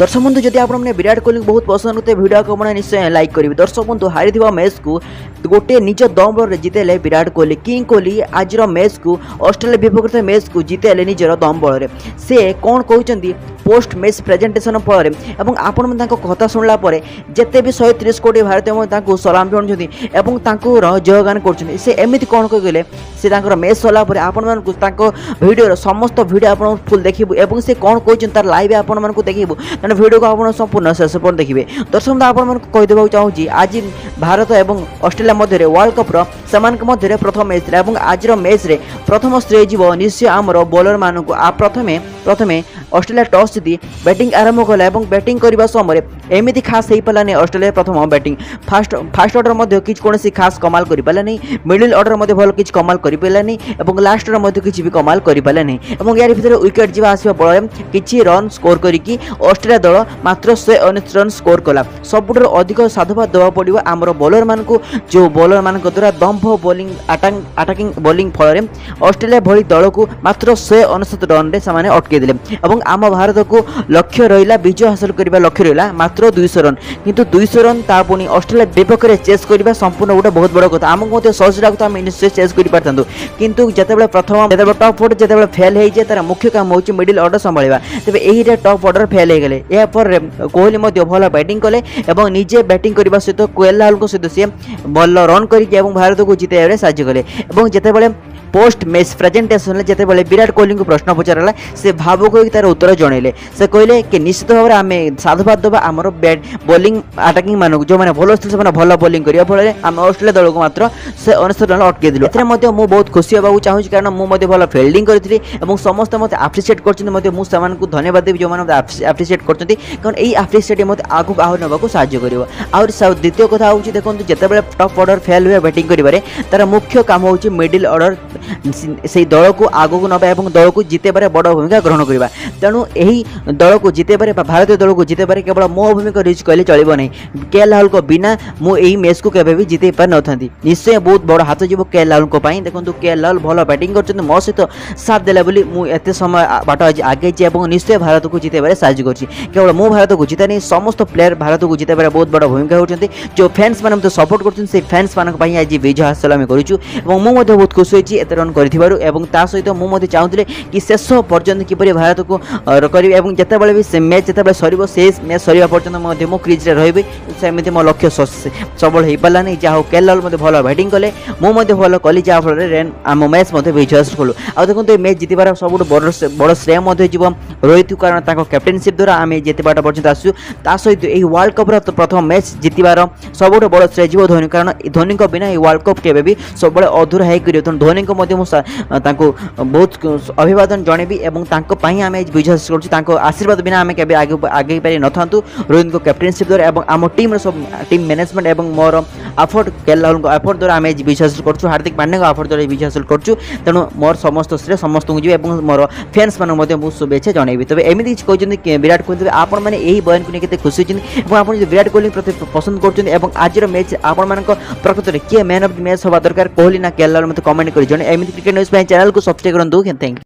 दर्शक बंधु जदि आपने विराट कोहली बहुत पसंद होते वीडियो को आपने निश्चय लाइक करेंगे। दर्शक बंधु हारी मैच को गोटे निज दम बल जितेले विराट कोहली। किंग कोहली आज मैच को ऑस्ट्रेलिया विपक्ष मैच को जितेले निजर दम बल से कौन कहते पोस्ट मैच प्रेजेंटेशन फल आपण कथा शुणला जिते भी 130 कोटी भारतीय सलाम जनाऊँ जयगान करमती कौन कहले से मैच सरला आपण भिडियो समस्त भिडियो आप फुल देखू से कौन कहते तार लाइव आपण देखू तेना भिडियो को आप संपूर्ण शेष पर देखिए। दर्शक आपदेवा चाहूँगी आज भारत और ऑस्ट्रेलिया मध्य वर्ल्ड कप्र से प्रथम मैच था आज मैच रे प्रथम श्रेय जीव निश्चय आमर बॉलर मानू प्रथमे ऑस्ट्रेलिया टॉस जीति बैटिंग आरंभ कला बैटिंग करने समय एमती खास हो पारानी ऑस्ट्रेलिया प्रथम बैटिंग फास्ट ऑर्डर कौन खास कमाल कर पारानी मिडिल ऑर्डर भल किसी कमाल कर पारानी लास्ट किसी भी कमाल कर पारानी यार भितर विकेट जी आसवा बल किसी रन स्कोर करके ऑस्ट्रेलिया दल मात्र 119 रन स्कोर कला। सबुठ अधिक साधुवाद देवा पड़ो आमर बॉलर मान जो बॉलर मान द्वारा दम्भ बॉलिंग अटाकिंग बॉलिंग फल ऑस्ट्रेलिया भली दल को मात्र 169 रन से अटकईदे आम भारत को लक्ष्य रहा विजय हासिल करने लक्ष्य रहा मात्र 200 रन किंतु 200 रन ता पुणी ऑस्ट्रेलिया विपक्ष में चेस करने संपूर्ण गोटे बहुत बड़ कथा आमको सहज लगता आम निश्चय चेस कर पारतु किंतु जिते प्रथम टॉप ऑर्डर जिते फेल हो जाए तार मुख्य काम हो मिडिल ऑर्डर संभाळा तेज यही टॉप ऑर्डर फेल हो गले यापर कोहली भल बैटिंग कले निजे बैटिंग करने सहित केएल राहुल सहित सी भल रन करके भारत को जितने साहय कले जिते पोस्ट मैच प्रेजेंटेशन जिते विराट कोहली को प्रश्न पचारा से भावुक हो तार उत्तर जनइले से कहले कि निश्चित भाव में आम साधुवाद देवा आमर बॉलिंग अटाकिंग मानक जो मैंने भल से भल बॉलिंग करने फल आम ऑस्ट्रेलिया दल को मात्र 169 रन अटकई दिलु। एथरे मुझे बहुत खुशी होगा चाहूँगी कारण मुझे भल फिल्डिंग करी समस्त मत आप्रिसीएट कर धन्यवाद देवी जो मैंने आप्रिसीएट कर कारण यही आप्रिसीएट मत आगू आहरी नाक साहय कर। द्वितीय कथा हूँ देखो जिते टॉप ऑर्डर फेल हुए बैटिंग करेंगे तार मुख्य काम हो मिडिल ऑर्डर से दल को आगू नवा दल को जितेबार बड़ भूमिका ग्रहण करवा तेणु यही दल को जितेबार भारतीय दल को जितेबार केवल मो भूमिका रिच कहले चलो नहीं केएल राहुल को बिना मुझे मैच को केवे भी जिते पार न था निश्चय बहुत बड़ हाथ जीव केएल राहुल को देखो केएल राहुल भल बैटिंग कर मो सहित साथ देला मुझे समय बाट आज आगे निश्चय भारत को जितेबार साहय कर केवल मो भारत को जिता नहीं समस्त प्लेयर भारत को जितेबार बहुत बड़ भूमिका होती जो फैंस मैंने मतलब सपोर्ट कर फैंस मान आज विजय हासिल आम करूँ मुझे बहुत खुशी होती एत रन कर सहित मुझे चाहूँगी कि शेष पर्यंत किपर भारत को करी जिते भी मैच जिते सर से मैच सर पर्यंत मो क्रिज्रे रही सेमती मो लक्ष्य सबल हो पारानी जहाँ केएल राहुल भल बैटिंग कले मुझे भल कली जहाँफल आम मैच विजय हासिल कलु आ देखो मैच जितबार सब बड़ श्रेय जीव रोहित कारण कैप्टेनशिप द्वारा आम जिते बाट पर्यंत आसू ता सहित यही वर्ल्ड कप्र प्रथम मैच जितबार सबुठ बड़ श्रेय जीव धोनी कारण धोनी बिना वर्ल्ड कप केवे भी सब अधूरा हो धोनी बहुत अभिवादन जनइबी आम विजय हासिल कर आशीर्वाद बिना आम के आगे पारि न था रोहित को कैप्टेनशिप द्वारा आम टीम सब टीम मैनेजमेंट और more effort KL Rahul effort द्वारा आम विजय हासिल कर हार्दिक पांड्या एफर्ट द्वारा विजय हासिल कर तेणु मोर समस्त श्रेय समस्त को जी मोर फैंस मान बहुत शुभेच्छा जनइबी। तबे एमती कहते विराट कोहली आपण मैंने यही बयान को लेकर खुशी होती आप विराट कोहली प्रति पसंद कर आज मैच आपण प्रकृत में किए मैन ऑफ द मैच हवा दरकार कोहली ना केएल राहुल मत कमेंट कर एमती क्रिकेट न्यूज़ चैनल को सब्सक्राइब कर। Thank you.